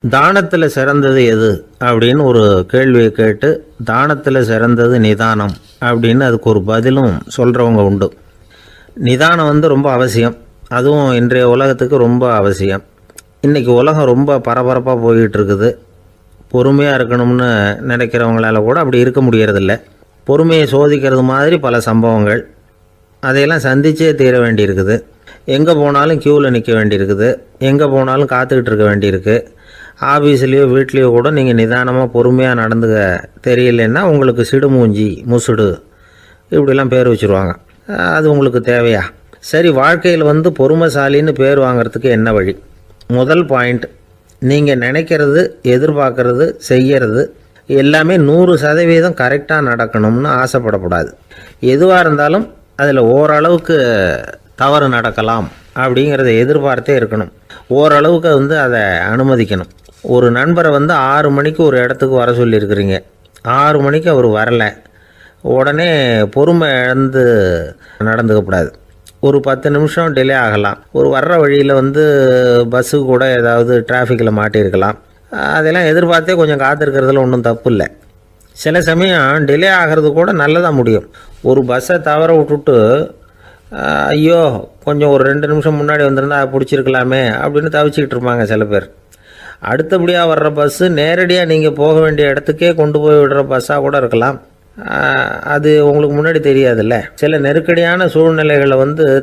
தானத்தில் சிறந்தது எது அப்படின்னு ஒரு கேள்வியை கேட்டு தானத்தில் சிறந்தது நிதானம் அப்படின்னு அதுக்கு ஒரு பதிலும் சொல்கிறவங்க உண்டு. நிதானம் ரொம்ப அவசியம். அதுவும் இன்றைய உலகத்துக்கு ரொம்ப அவசியம். இன்றைக்கி உலகம் ரொம்ப பரபரப்பாக போய்கிட்டு இருக்குது. பொறுமையாக இருக்கணும்னு நினைக்கிறவங்களால கூட அப்படி இருக்க முடியறதில்ல. பொறுமையை சோதிக்கிறது மாதிரி பல சம்பவங்கள். அதையெல்லாம் சந்திச்சே தீர வேண்டியிருக்குது. எங்கே போனாலும் க்யூவில் நிற்க வேண்டியிருக்குது. எங்கே போனாலும் காத்துக்கிட்டு இருக்க வேண்டியிருக்கு. ஆஃபீஸ்லேயோ வீட்லேயோ கூட நீங்கள் நிதானமாக பொறுமையாக நடந்துக்க தெரியலன்னா உங்களுக்கு சிடுமூஞ்சி, முசுடு இப்படிலாம் பேர் வச்சுருவாங்க. அது உங்களுக்கு தேவையா? சரி, வாழ்க்கையில் பொறுமைசாலின்னு பேர் வாங்கிறதுக்கு என்ன வழி? முதல் பாயிண்ட், நீங்கள் நினைக்கிறது, எதிர்பார்க்கறது, செய்கிறது எல்லாமே 100% கரெக்டாக நடக்கணும்னு ஆசைப்படக்கூடாது. எதுவாக இருந்தாலும் அதில் ஓரளவுக்கு தவறு நடக்கலாம் அப்படிங்கிறத எதிர்பார்த்தே இருக்கணும். ஓரளவுக்கு அதை அனுமதிக்கணும். ஒரு நண்பரை 6 மணிக்கு ஒரு இடத்துக்கு வர சொல்லியிருக்கிறீங்க. 6 மணிக்கு அவர் வரலை. உடனே பொறுமை இழந்து நடந்துக்கக்கூடாது. ஒரு 10 நிமிஷம் டிலே ஆகலாம். ஒரு வர்ற வழியில் பஸ்ஸு கூட ஏதாவது டிராஃபிக்கில் மாட்டியிருக்கலாம். அதெல்லாம் எதிர்பார்த்தே கொஞ்சம் காத்திருக்கிறதுல ஒன்றும் தப்பு இல்லை. சில சமயம் டிலே ஆகிறது கூட நல்லதாக முடியும். ஒரு பஸ்ஸை தவற விட்டுட்டு ஐயோ கொஞ்சம் ஒரு 2 நிமிஷம் முன்னாடி வந்திருந்தா பிடிச்சிருக்கலாமே அப்படின்னு தவிச்சிக்கிட்டு இருப்பாங்க சில பேர். அடுத்தபடியாக வர்ற பஸ்ஸு நேரடியாக நீங்கள் போக வேண்டிய இடத்துக்கே கொண்டு போய் விடுற பஸ்ஸாக கூட இருக்கலாம். அது உங்களுக்கு முன்னாடி தெரியாதுல்ல. சில நெருக்கடியான சூழ்நிலைகளை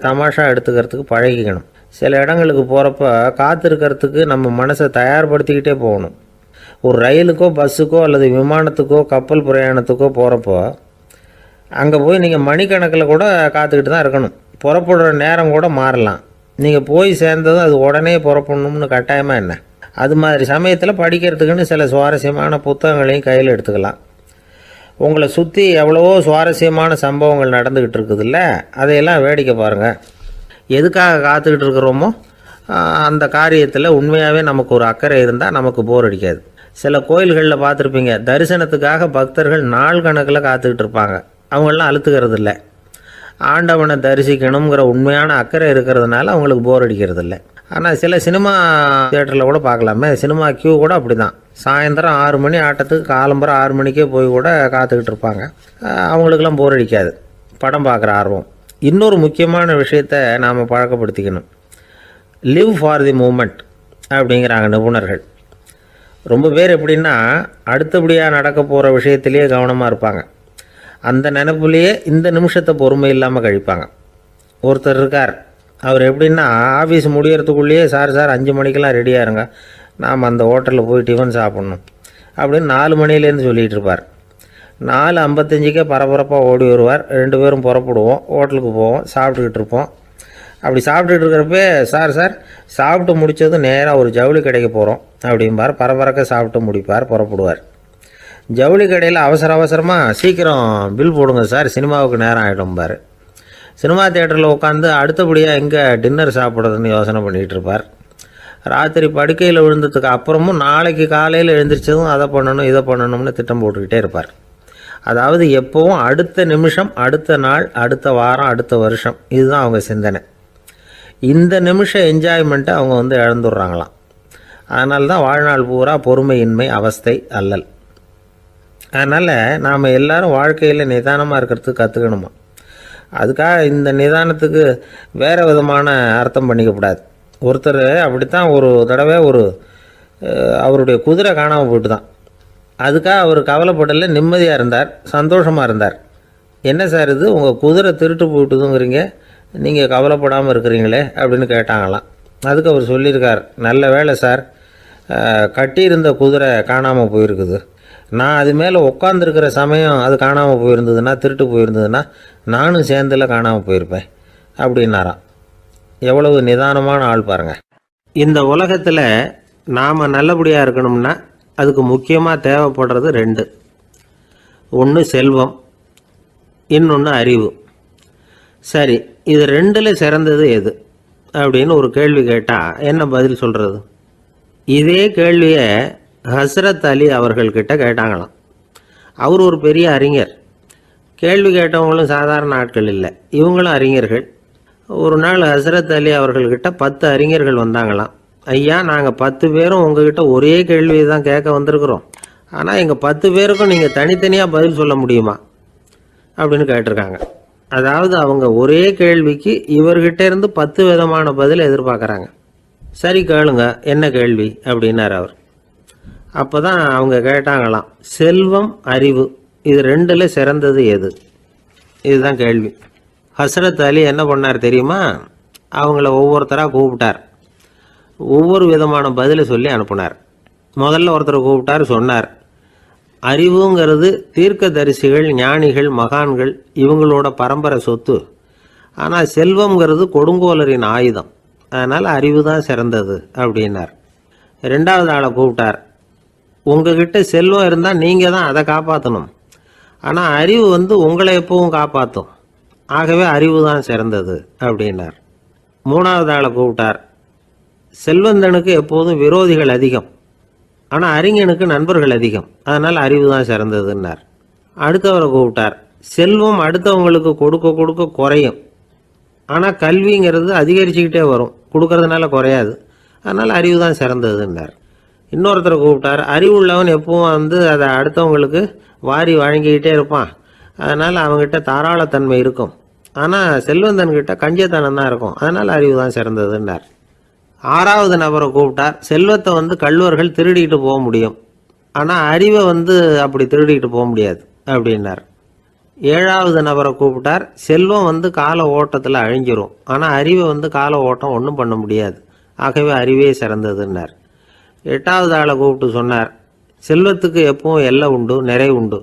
தமாஷா எடுத்துக்கிறதுக்கு பழகிக்கணும். சில இடங்களுக்கு போகிறப்ப காத்திருக்கிறதுக்கு நம்ம மனசை தயார்படுத்திக்கிட்டே போகணும். ஒரு ரயிலுக்கோ பஸ்ஸுக்கோ அல்லது விமானத்துக்கோ கப்பல் பிரயாணத்துக்கோ போகிறப்போ அங்கே போய் நீங்கள் மணிக்கணக்கில் கூட காத்துக்கிட்டு தான் இருக்கணும். புறப்படுற நேரம் கூட மாறலாம். நீங்கள் போய் சேர்ந்ததும் அது உடனே புறப்படணும்னு கட்டாயமாக என்ன? அது மாதிரி சமயத்தில் படிக்கிறதுக்குன்னு சில சுவாரஸ்யமான புத்தகங்களையும் கையில் எடுத்துக்கலாம். உங்களை சுற்றி எவ்வளவோ சுவாரஸ்யமான சம்பவங்கள் நடந்துக்கிட்டு இருக்குதுல்ல, அதையெல்லாம் வேடிக்கை பாருங்கள். எதுக்காக காத்துக்கிட்டு இருக்கிறோமோ அந்த காரியத்தில் உண்மையாகவே நமக்கு ஒரு அக்கறை இருந்தால் நமக்கு போர் அடிக்காது. சில கோயில்களில் பார்த்துருப்பீங்க, தரிசனத்துக்காக பக்தர்கள் நாள் கணக்கில் காத்துக்கிட்டு இருப்பாங்க. அவங்களெலாம் அழுத்துக்கிறது இல்லை. ஆண்டவனை தரிசிக்கணுங்கிற உண்மையான அக்கறை இருக்கிறதுனால அவங்களுக்கு போர் அடிக்கிறது இல்லை. ஆனால் சில சினிமா தியேட்டரில் கூட பார்க்கலாமே, சினிமா கியூ கூட அப்படி தான். சாயந்தரம் 6 மணி ஆட்டத்துக்கு காலம்பரம் 6 மணிக்கே போய் கூட காத்துக்கிட்டு இருப்பாங்க. அவங்களுக்கெல்லாம் போர் அடிக்காது, படம் பார்க்குற ஆர்வம். இன்னொரு முக்கியமான விஷயத்தை நாம் பழக்கப்படுத்திக்கணும். லிவ் ஃபார் தி மூமெண்ட் அப்படிங்கிறாங்க நிபுணர்கள். ரொம்ப பேர் எப்படின்னா அடுத்தபடியாக நடக்க போகிற விஷயத்திலேயே கவனமாக இருப்பாங்க. அந்த நினைப்புலேயே இந்த நிமிஷத்தை பொறுமை இல்லாமல் கழிப்பாங்க. ஒருத்தர் இருக்கார், அவர் எப்படின்னா ஆஃபீஸ் முடியறதுக்குள்ளேயே சார் 5 மணிக்கெல்லாம் ரெடியாக இருங்க, நாம் அந்த ஹோட்டலில் போய் டிஃபன் சாப்பிட்ணும் அப்படின்னு 4 மணிலேருந்து சொல்லிகிட்டு இருப்பார். 4:55 பரபரப்பாக ஓடி வருவார். 2 பேரும் புறப்படுவோம், ஹோட்டலுக்கு போவோம், சாப்பிட்டுக்கிட்டு இருப்போம். அப்படி சாப்பிட்டுட்டு இருக்கிறப்பே சார் சாப்பிட்டு முடித்ததும் நேராக ஒரு ஜவுளி கடைக்கு போகிறோம் அப்படிம்பார். பரபரக்க சாப்பிட்டு முடிப்பார், புறப்படுவார். ஜவுளி கடையில் அவசரமாக சீக்கிரம் பில் போடுங்க சார், சினிமாவுக்கு நேரம் ஆகிடும்பார். சினிமா தியேட்டரில் உட்காந்து அடுத்தபடியாக எங்கே டின்னர் சாப்பிட்றதுன்னு யோசனை பண்ணிகிட்டு இருப்பார். ராத்திரி படுக்கையில் விழுந்ததுக்கு அப்புறமும் நாளைக்கு காலையில் எழுந்திரிச்சதும் அதை பண்ணணும் இதை பண்ணணும்னு திட்டம் போட்டுக்கிட்டே இருப்பார். அதாவது எப்போவும் அடுத்த நிமிஷம், அடுத்த நாள், அடுத்த வாரம், அடுத்த வருஷம், இதுதான் அவங்க சிந்தனை. இந்த நிமிஷம் என்ஜாய்மெண்ட்டை அவங்க இழந்துடுறாங்களாம். அதனால தான் வாழ்நாள் பூரா பொறுமையின்மை, அவஸ்தை, அல்லல். அதனால் நாம் எல்லோரும் வாழ்க்கையில் நிதானமாக இருக்கிறதுக்கு கற்றுக்கணுமா. அதுக்காக இந்த நிதானத்துக்கு வேறு விதமான அர்த்தம் பண்ணிக்கக்கூடாது. ஒருத்தர் அப்படித்தான் ஒரு தடவை அவருடைய குதிரை காணாமல் போயிட்டு தான். அதுக்காக அவர் கவலைப்படலை, நிம்மதியாக இருந்தார், சந்தோஷமாக இருந்தார். என்ன சார் இது, உங்கள் குதிரை திருட்டு போயிட்டுதுங்கிறீங்க, நீங்கள் கவலைப்படாமல் இருக்கிறீங்களே அப்படின்னு கேட்டாங்களாம். அதுக்கு அவர் சொல்லியிருக்கார், நல்ல வேலை சார், கட்டியிருந்த குதிரை காணாமல் போயிருக்குது. நான் அது மேலே உட்காந்துருக்கிற சமயம் அது காணாமல் போயிருந்ததுன்னா, திருட்டு போயிருந்ததுன்னா நானும் சேர்ந்தில் காணாமல் போயிருப்பேன் அப்படின்னாராம். எவ்வளவு நிதானமான ஆள் பாருங்கள். இந்த உலகத்தில் நாம் நல்லபடியாக இருக்கணும்னா அதுக்கு முக்கியமாக தேவைப்படுறது 2. ஒன்று செல்வம், இன்னொன்று அறிவு. சரி, இது 2ல் சிறந்தது எது அப்படின்னு ஒரு கேள்வி கேட்டால் என்ன பதில் சொல்கிறது? இதே கேள்வியை ஹஸ்ரத் அலி அவர்கள்கிட்ட கேட்டாங்களாம். அவர் ஒரு பெரிய அறிஞர். கேள்வி கேட்டவங்களும் சாதாரண ஆட்கள் இல்லை, இவங்களும் அறிஞர்கள். ஒரு நாள் ஹஸ்ரத் அலி அவர்கள்கிட்ட 10 அறிஞர்கள் வந்தாங்களாம். ஐயா, நாங்கள் 10 பேரும் உங்ககிட்ட ஒரே கேள்வியை தான் கேட்க வந்திருக்கிறோம், ஆனால் எங்கள் 10 பேருக்கும் நீங்கள் தனித்தனியாக பதில் சொல்ல முடியுமா அப்படின்னு கேட்டிருக்காங்க. அதாவது அவங்க ஒரே கேள்விக்கு இவர்கிட்ட இருந்து 10 விதமான பதில் எதிர்பார்க்குறாங்க. சரி கேளுங்க, என்ன கேள்வி அப்படின்னார் அவர். அப்போ தான் அவங்க கேட்டாங்களாம், செல்வம் அறிவு இது ரெண்டுல சிறந்தது எது? இதுதான் கேள்வி. ஹஸ்ரத் அலி என்ன பண்ணார் தெரியுமா? அவங்கள ஒவ்வொருத்தராக கூப்பிட்டார். ஒவ்வொரு விதமான பதிலை சொல்லி அனுப்புனார். முதல்ல ஒருத்தரை கூப்பிட்டார், சொன்னார், அறிவுங்கிறது தீர்க்கதரிசிகள், ஞானிகள், மகான்கள் இவங்களோட பரம்பரை சொத்து. ஆனால் செல்வம்ங்கிறது கொடுங்கோலரின் ஆயுதம். அதனால் அறிவு தான் சிறந்தது அப்படின்னார். ரெண்டாவது ஆளை கூப்பிட்டார். உங்ககிட்ட செல்வம் இருந்தால் நீங்கள் தான் அதை காப்பாற்றணும், ஆனால் அறிவு உங்களை எப்பவும் காப்பாற்றும். ஆகவே அறிவு தான் சிறந்தது அப்படின்னார். மூணாவது ஆளை கூப்பிட்டார். செல்வந்தனுக்கு எப்போதும் விரோதிகள் அதிகம், ஆனால் அறிஞனுக்கு நண்பர்கள் அதிகம். அதனால் அறிவு தான் சிறந்ததுன்னார். அடுத்தவரை கூப்பிட்டார். செல்வம் அடுத்தவங்களுக்கு கொடுக்க கொடுக்க குறையும், ஆனால் கல்விங்கிறது அதிகரிச்சுக்கிட்டே வரும், கொடுக்கறதுனால குறையாது. அதனால் அறிவு தான் சிறந்ததுன்னார். இன்னொருத்தரை கூப்பிட்டார். அறிவுள்ளவன் எப்பவும் அதை அடுத்தவங்களுக்கு வாரி வழங்கிக்கிட்டே இருப்பான், அதனால் அவங்ககிட்ட தாராளத்தன்மை இருக்கும். ஆனால் செல்வந்தன்கிட்ட கஞ்சத்தனம் தான் இருக்கும், அதனால் அறிவு தான் சிறந்ததுன்னார். ஆறாவது நபரை கூப்பிட்டார். செல்வத்தை கள்வர்கள் திருடிட்டு போக முடியும், ஆனால் அறிவை அப்படி திருடிட்டு போக முடியாது அப்படின்னார். ஏழாவது நபரை கூப்பிட்டார். செல்வம் கால ஓட்டத்தில் அழிஞ்சிரும், ஆனால் அறிவை கால ஓட்டம் ஒன்றும் பண்ண முடியாது. ஆகவே அறிவே சிறந்ததுன்னார். எட்டாவது ஆளை கூப்பிட்டு சொன்னார், செல்வத்துக்கு எப்பவும் எல்லை உண்டு, நிறை உண்டு,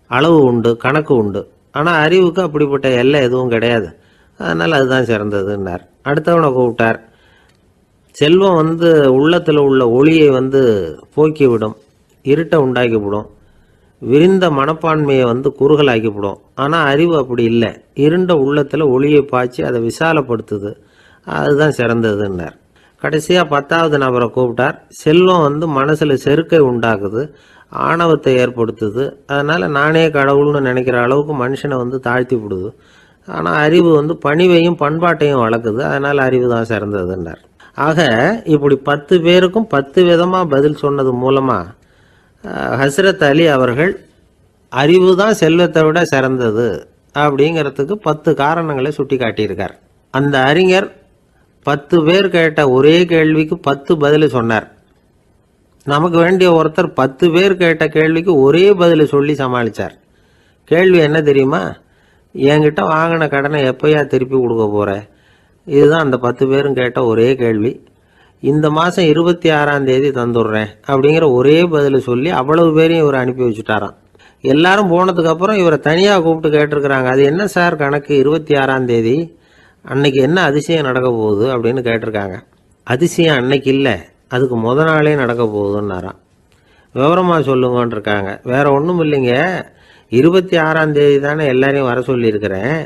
அளவு உண்டு, கணக்கு உண்டு. ஆனால் அறிவுக்கு அப்படிப்பட்ட எல்லை எதுவும் கிடையாது, அதனால் அதுதான் சிறந்ததுன்னார். அடுத்தவனை கூப்பிட்டார். செல்வம் உள்ளத்தில் உள்ள ஒளியை போக்கிவிடும், இருட்டை உண்டாக்கிவிடும், விரிந்த மனப்பான்மையை குறுகலாக்கிவிடும். ஆனால் அறிவு அப்படி இல்லை, இருண்ட உள்ளத்தில் ஒளியை பாய்ச்சி அதை விசாலப்படுத்துது, அதுதான் சிறந்ததுன்னார். கடைசியாக 10வது நபரை கூப்பிட்டார். செல்வம் மனசில் செருக்கை உண்டாக்குது, ஆணவத்தை ஏற்படுத்துது, அதனால் நானே கடவுள்னு நினைக்கிற அளவுக்கு மனுஷனை தாழ்த்தி விடுது. ஆனால் அறிவு பணிவையும் பண்பாட்டையும் வளர்க்குது, அதனால் அறிவு தான் சிறந்ததுன்னார். ஆக இப்படி 10 பேருக்கும் 10 விதமாக பதில் சொன்னது மூலமாக ஹஸ்ரத் அலி அவர்கள் அறிவு தான் செல்வத்தை விட சிறந்தது அப்படிங்கிறதுக்கு 10 காரணங்களை சுட்டி காட்டியிருக்கார். அந்த அறிஞர் 10 பேர் கேட்ட ஒரே கேள்விக்கு 10 பதில் சொன்னார். நமக்கு வேண்டிய ஒருத்தர் 10 பேர் கேட்ட கேள்விக்கு ஒரே பதில் சொல்லி சமாளித்தார். கேள்வி என்ன தெரியுமா? என்கிட்ட வாங்கின கடனை எப்போயா திருப்பி கொடுக்க போகிற? இதுதான் அந்த 10 பேரும் கேட்ட ஒரே கேள்வி. இந்த மாதம் 26ஆம் தேதி தந்துடுறேன் அப்படிங்கிற ஒரே பதில் சொல்லி அவ்வளவு பேரையும் இவர் அனுப்பி வச்சுட்டாராம். எல்லாரும் போனதுக்கப்புறம் இவரை தனியாக கூப்பிட்டு கேட்டிருக்கிறாங்க, அது என்ன சார் கணக்கு 26ஆம் தேதி, அன்னைக்கு என்ன அதிசயம் நடக்க போகுது அப்படின்னு கேட்டிருக்காங்க. அதிசயம் அன்னைக்கு இல்லை, அதுக்கு நாளே நடக்க போகுதுன்னாராம். விவரமாக சொல்லுங்கன்னு இருக்காங்க. வேற ஒன்றும் இல்லைங்க, 26ஆம் தேதி தானே எல்லாரையும் வர சொல்லியிருக்கிறேன்,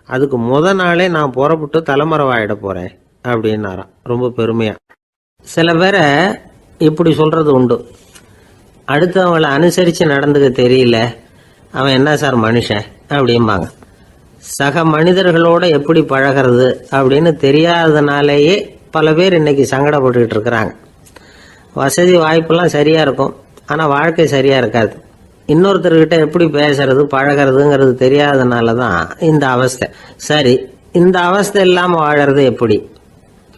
அதுக்கு நாளே நான் புறப்பட்டு தலைமறைவாயிட போகிறேன் அப்படின்னாராம் ரொம்ப பெருமையாக. சில பேரை இப்படி சொல்கிறது உண்டு, அடுத்தவங்களை அனுசரித்து நடந்துக்க தெரியல, அவன் என்ன சார் மனுஷன் அப்படிம்பாங்க. சக மனிதர்களோட எப்படி பழகிறது அப்படின்னு தெரியாததுனாலேயே பல பேர் இன்னைக்கு சங்கடப்பட்டுக்கிட்டு இருக்கிறாங்க. வசதி வாய்ப்பெல்லாம் சரியாக இருக்கும், ஆனால் வாழ்க்கை சரியாக இருக்காது. இன்னொருத்தர்கிட்ட எப்படி பேசுறது பழகிறதுங்கிறது தெரியாததுனால தான் இந்த அவஸ்தை. சரி, இந்த அவஸ்தை இல்லாமல் வாழறது எப்படி?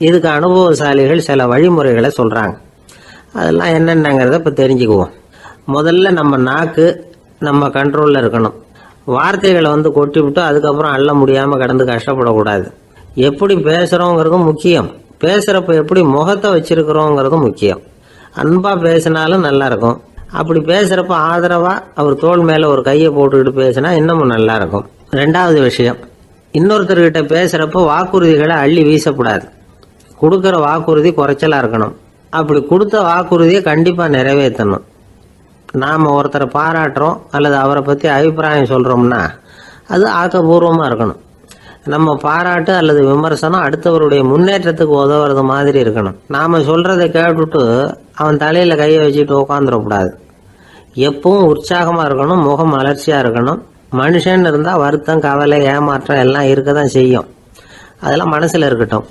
இதுக்கு அனுபவசாலிகள் சில வழிமுறைகளை சொல்கிறாங்க. அதெல்லாம் என்னென்னங்கிறத இப்போ தெரிஞ்சுக்குவோம். முதல்ல நம்ம நாக்கு நம்ம கண்ட்ரோலில் இருக்கணும். வார்த்தைகளை கொட்டி விட்டு அதுக்கப்புறம் அள்ள முடியாமல் கடந்து கஷ்டப்படக்கூடாது. எப்படி பேசுகிறோங்கிறதும் முக்கியம், பேசுகிறப்ப எப்படி முகத்தை வச்சிருக்கிறோங்கிறதும் முக்கியம். அன்பாக பேசினாலும் நல்லா இருக்கும், அப்படி பேசுகிறப்ப ஆதரவாக அவர் தோள் மேலே ஒரு கையை போட்டுக்கிட்டு பேசினா இன்னமும் நல்லா இருக்கும். ரெண்டாவது விஷயம், இன்னொருத்தர்கிட்ட பேசுகிறப்ப வாக்குறுதிகளை அள்ளி வீசக்கூடாது. கொடுக்குற வாக்குறுதி குறைச்சலாக இருக்கணும். அப்படி கொடுத்த வாக்குறுதியை கண்டிப்பாக நிறைவேற்றணும். நாம் ஒருத்தரை பாராட்டுறோம் அல்லது அவரை பற்றி அபிப்பிராயம் சொல்கிறோம்னா அது ஆக்கப்பூர்வமாக இருக்கணும். நம்ம பாராட்டு அல்லது விமர்சனம் அடுத்தவருடைய முன்னேற்றத்துக்கு உதவுறது மாதிரி இருக்கணும். நாம் சொல்கிறத கேட்டுட்டு அவன் தலையில் கையை வச்சுட்டு உட்காந்துடக்கூடாது. எப்பவும் உற்சாகமாக இருக்கணும், முகம் மலர்ச்சியாக இருக்கணும். மனுஷன் இருந்தால் வருத்தம், கவலை, ஏமாற்றம் எல்லாம் இருக்க தான் செய்யும், அதெல்லாம் மனசில் இருக்கட்டும்.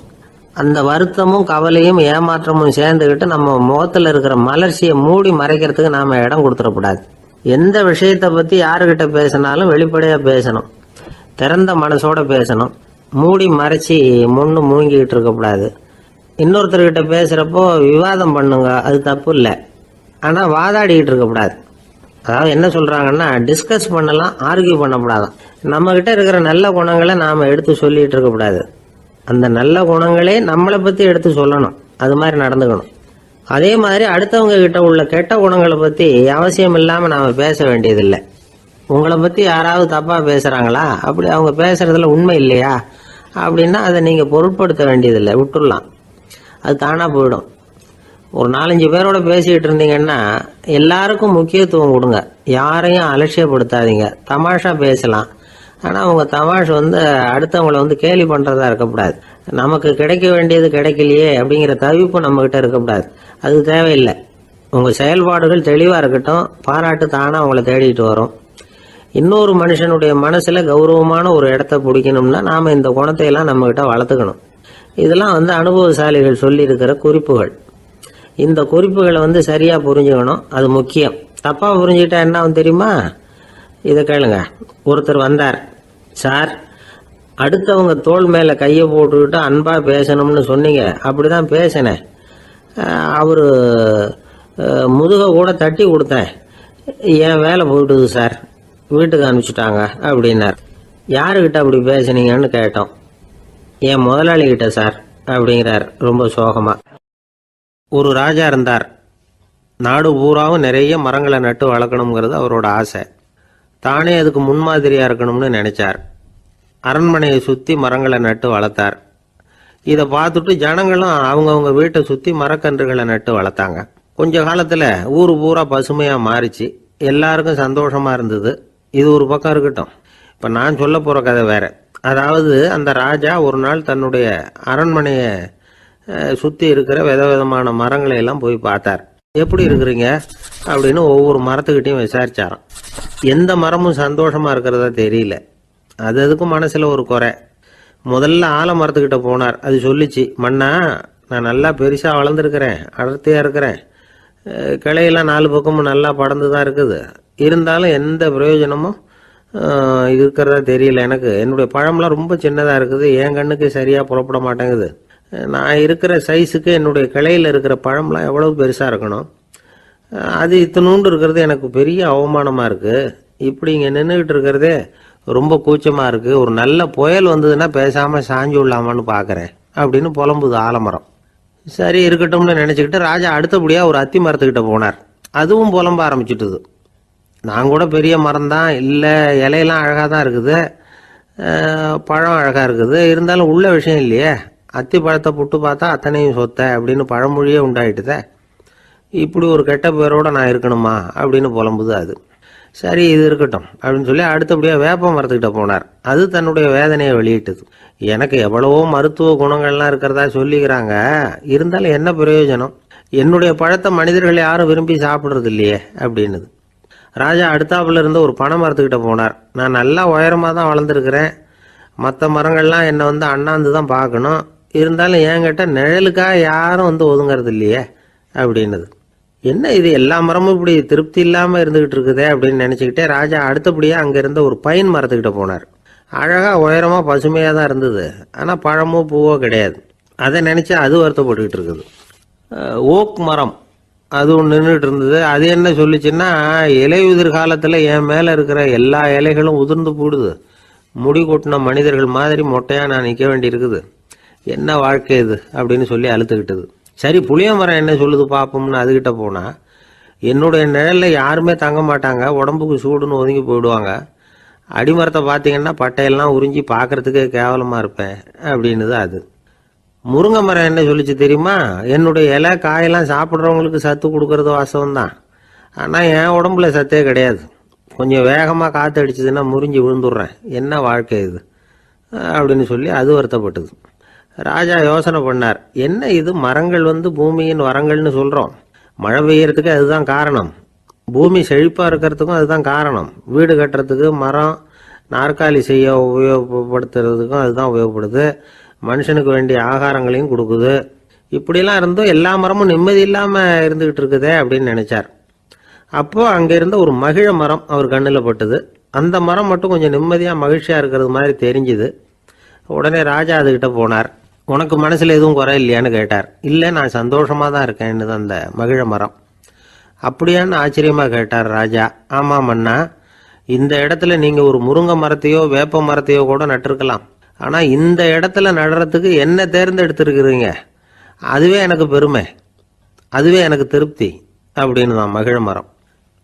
அந்த வருத்தமும் கவலையும் ஏமாற்றமும் சேர்ந்துக்கிட்டு நம்ம முகத்தில் இருக்கிற மலர்ச்சியை மூடி மறைக்கிறதுக்கு நாம் இடம் கொடுத்துடக்கூடாது. எந்த விஷயத்தை பற்றி யாருக்கிட்ட பேசினாலும் வெளிப்படையாக பேசணும், திறந்த மனசோட பேசணும். மூடி மறைச்சி முன்னு மூங்கிக்கிட்டு இருக்கக்கூடாது. இன்னொருத்தர்கிட்ட பேசுகிறப்போ விவாதம் பண்ணுங்க, அது தப்பு இல்லை. ஆனால் வாதாடிக்கிட்டு இருக்கக்கூடாது. அதாவது என்ன சொல்கிறாங்கன்னா, டிஸ்கஸ் பண்ணலாம், ஆர்கியூ பண்ணக்கூடாதான். நம்மக்கிட்ட இருக்கிற நல்ல குணங்களை நாம் எடுத்து சொல்லிகிட்டு இருக்கக்கூடாது. அந்த நல்ல குணங்களே நம்மளை பற்றி எடுத்து சொல்லணும், அது மாதிரி நடந்துக்கணும். அதே மாதிரி அடுத்தவங்க கிட்ட உள்ள கெட்ட குணங்களை பற்றி அவசியம் இல்லாமல் நாம் பேச வேண்டியதில்லை. உங்களை பற்றி யாராவது தப்பாக பேசுகிறாங்களா, அப்படி அவங்க பேசுகிறதுல உண்மை இல்லையா அப்படின்னா அதை நீங்கள் பொருட்படுத்த வேண்டியதில்லை, விட்டுடலாம். அது தானாக போயிடும். ஒரு 4-5 பேரோட பேசிக்கிட்டு இருந்தீங்கன்னா எல்லாருக்கும் முக்கியத்துவம் கொடுங்க, யாரையும் அலட்சியப்படுத்தாதீங்க. தமாஷா பேசலாம், ஆனால் அவங்க தமாஷ் அடுத்தவங்களை கேலி பண்ணுறதா இருக்கக்கூடாது. நமக்கு கிடைக்க வேண்டியது கிடைக்கலையே அப்படிங்கிற தவிப்பு நம்மக்கிட்ட இருக்கக்கூடாது, அது தேவையில்லை. உங்கள் செயல்பாடுகள் தெளிவாக இருக்கட்டும், பாராட்டு தானாக அவங்கள தேடிட்டு வரும். இன்னொரு மனுஷனுடைய மனசில் கௌரவமான ஒரு இடத்த பிடிக்கணும்னா நாம் இந்த குணத்தையெல்லாம் நம்மக்கிட்ட வளர்த்துக்கணும். இதெல்லாம் அனுபவசாலிகள் சொல்லியிருக்கிற குறிப்புகள். இந்த குறிப்புகளை சரியாக புரிஞ்சுக்கணும், அது முக்கியம். தப்பாக புரிஞ்சுக்கிட்டா என்ன ஆகும் தெரியுமா? இதை கேளுங்க. ஒருத்தர் வந்தார், சார் அடுத்தவங்க தோள் மேலே கையை போட்டுக்கிட்டு அன்பாக பேசணும்னு சொன்னீங்க, அப்படி தான் பேசினேன். அவர் முதுகை கூட தட்டி கொடுத்தேன், என் வேலை போயிட்டுது சார், வீட்டுக்கு அனுப்பிச்சிட்டாங்க அப்படின்னார். யாருக்கிட்ட அப்படி பேசுனீங்கன்னு கேட்டோம். என் முதலாளிகிட்ட சார் அப்படிங்கிறார் ரொம்ப சோகமாக. ஒரு ராஜா இருந்தார். நாடு பூராவும் நிறைய மரங்களை நட்டு வளர்க்கணுங்கிறது அவரோட ஆசை. தானே அதுக்கு முன்மாதிரியாக இருக்கணும்னு நினைச்சார். அரண்மனையை சுற்றி மரங்களை நட்டு வளர்த்தார். இதை பார்த்துட்டு ஜனங்களும் அவங்கவுங்க வீட்டை சுற்றி மரக்கன்றுகளை நட்டு வளர்த்தாங்க. கொஞ்ச காலத்தில் ஊர் பூரா பசுமையாக மாறிச்சு. எல்லாருக்கும் சந்தோஷமாக இருந்தது. இது ஒரு பக்கம் இருக்கட்டும். இப்போ நான் சொல்ல போகிற கதை வேற. அதாவது அந்த ராஜா ஒரு நாள் தன்னுடைய அரண்மனையை சுற்றி இருக்கிற விதவிதமான மரங்களை எல்லாம் போய் பார்த்தார். எப்படி இருக்கிறீங்க அப்படின்னு ஒவ்வொரு மரத்துக்கிட்டையும் விசாரிச்சாராம். எந்த மரமும் சந்தோஷமாக இருக்கிறதா தெரியல. அதுக்கும் மனசில் ஒரு குறை. முதல்ல ஆலமரத்துக்கிட்ட போனார். அது சொல்லிச்சு, மண்ணா நான் நல்லா பெருசாக வளர்ந்துருக்கிறேன், அடர்த்தியாக இருக்கிறேன், கிளையெல்லாம் 4 பக்கமும் நல்லா படர்ந்து தான் இருக்குது, இருந்தாலும் எந்த பிரயோஜனமும் இருக்கிறதா தெரியல எனக்கு. என்னுடைய பழம்லாம் ரொம்ப சின்னதாக இருக்குது, என் கண்ணுக்கு சரியாக புறப்பட மாட்டேங்குது. நான் இருக்கிற சைஸுக்கு என்னுடைய கிளையில் இருக்கிற பழம்லாம் எவ்வளவு பெருசாக இருக்கணும், அது இத்தினூண்டு இருக்கிறது எனக்கு பெரிய அவமானமாக இருக்குது. இப்படி இங்கே நின்றுக்கிட்டு இருக்கிறதே ரொம்ப கூச்சமாக இருக்குது. ஒரு நல்ல புயல் வந்ததுன்னா பேசாமல் சாஞ்சு விடலாமான்னு பார்க்குறேன் அப்படின்னு புலம்புது ஆலமரம். சரி இருக்கட்டும்னு நினச்சிக்கிட்டு ராஜா அடுத்தபடியாக ஒரு அத்தி மரத்துக்கிட்ட போனார். அதுவும் புலம்ப ஆரம்பிச்சுட்டுது. நான் கூட பெரிய மரம் தான், இல்லை இலையெல்லாம் அழகாக தான் இருக்குது, பழம் அழகாக இருக்குது, இருந்தாலும் உள்ள விஷயம் இல்லையே, அத்தி பழத்தை புட்டு பார்த்தா அத்தனையும் சொத்த அப்படின்னு பழமொழியே உண்டாயிட்டுதே, இப்படி ஒரு கெட்ட பேரோட நான் இருக்கணுமா அப்படின்னு புலம்புது அது. சரி இது இருக்கட்டும் அப்படின்னு சொல்லி அடுத்தபடியாக வேப்ப மரத்துக்கிட்ட போனார். அது தன்னுடைய வேதனையை வெளியிட்டது. எனக்கு எவ்வளவோ மருத்துவ குணங்கள்லாம் இருக்கிறதா சொல்லிக்கிறாங்க, இருந்தாலும் என்ன பிரயோஜனம், என்னுடைய பழத்தை மனிதர்கள் யாரும் விரும்பி சாப்பிட்றது இல்லையே அப்படின்னுது. ராஜா அடுத்தாப்புல இருந்து ஒரு பனை மரத்துக்கிட்ட போனார். நான் நல்லா உயரமாக தான் வளர்ந்துருக்கிறேன், மற்ற மரங்கள்லாம் என்னை அண்ணாந்து தான் பார்க்கணும், இருந்தாலும் என்கிட்ட நிழலுக்காக யாரும் ஒதுங்கிறது இல்லையே அப்படின்னுது. என்ன இது எல்லா மரமும் இப்படி திருப்தி இல்லாமல் இருந்துகிட்டு இருக்குதே அப்படின்னு நினச்சிக்கிட்டே ராஜா அடுத்தபடியாக அங்கே இருந்த ஒரு பைன் மரத்துக்கிட்ட போனார். அழகாக உயரமாக பசுமையாக தான் இருந்தது, ஆனால் பழமோ பூவோ கிடையாது. அதை நினச்சி அது வருத்தப்பட்டுக்கிட்டு இருக்குது. ஓக் மரம் அது ஒன்று நின்றுட்டு இருந்தது. அது என்ன சொல்லிச்சுன்னா, இலையுதிர் காலத்தில் என் மேலே இருக்கிற எல்லா இலைகளும் உதிர்ந்து போடுது, முடி கொட்டின மனிதர்கள் மாதிரி மொட்டையாக நான் நிற்க வேண்டி இருக்குது, என்ன வாழ்க்கை இது அப்படின்னு சொல்லி அழுத்துக்கிட்டது. சரி புளிய மரம் என்ன சொல்லுது பார்ப்போம்னு அதுகிட்ட போனால், என்னுடைய நிழலில் யாருமே தங்க மாட்டாங்க, உடம்புக்கு சூடுன்னு ஒதுங்கி போயிடுவாங்க, அடிமரத்தை பார்த்தீங்கன்னா பட்டையெல்லாம் உறிஞ்சி பார்க்கறதுக்கே கேவலமாக இருப்பேன் அப்படின்னுது அது. முருங்கை மரம் என்ன சொல்லிச்சு தெரியுமா, என்னுடைய இலை காயெல்லாம் சாப்பிட்றவங்களுக்கு சத்து கொடுக்கறது வாசம்தான், ஆனால் என் உடம்புல சத்தே கிடையாது, கொஞ்சம் வேகமாக காற்று அடிச்சதுன்னா முறிஞ்சி விழுந்துடுறேன், என்ன வாழ்க்கை இது அப்படின்னு சொல்லி அது வருத்தப்பட்டது. ராஜா யோசனை பண்ணார், என்ன இது மரங்கள் பூமியின் வரங்கள்னு சொல்கிறோம், மழை பெய்யறதுக்கு அதுதான் காரணம், பூமி செழிப்பாக இருக்கிறதுக்கும் அதுதான் காரணம், வீடு கட்டுறதுக்கு மரம், நாற்காலி செய்ய உபயோகப்படுத்துறதுக்கும் அதுதான் உபயோகப்படுது, மனுஷனுக்கு வேண்டிய ஆகாரங்களையும் கொடுக்குது. இப்படிலாம் இருந்தும் எல்லா மரமும் நிம்மதி இல்லாமல் இருந்துக்கிட்டு இருக்குதே அப்படின்னு நினைச்சார். அப்போ அங்கே இருந்த ஒரு மகிழ மரம் அவர் கண்ணில் பட்டுது. அந்த மரம் மட்டும் கொஞ்சம் நிம்மதியாக மகிழ்ச்சியாக இருக்கிறது மாதிரி தெரிஞ்சுது. உடனே ராஜா அதுகிட்ட போனார். உனக்கு மனசில் எதுவும் குறை இல்லையான்னு கேட்டார். இல்லை, நான் சந்தோஷமாக தான் இருக்கேன்னு அந்த மகிழ மரம். அப்படியான்னு ஆச்சரியமாக கேட்டார் ராஜா. ஆமாம் மன்னா, இந்த இடத்துல நீங்கள் ஒரு முருங்கை மரத்தையோ வேப்ப மரத்தையோ கூட நட்டிருக்கலாம். ஆனால் இந்த இடத்துல நடுறதுக்கு என்ன தேர்ந்தெடுத்திருக்கிறீங்க, அதுவே எனக்கு பெருமை, அதுவே எனக்கு திருப்தி அப்படின்னு தான் மகிழ மரம்.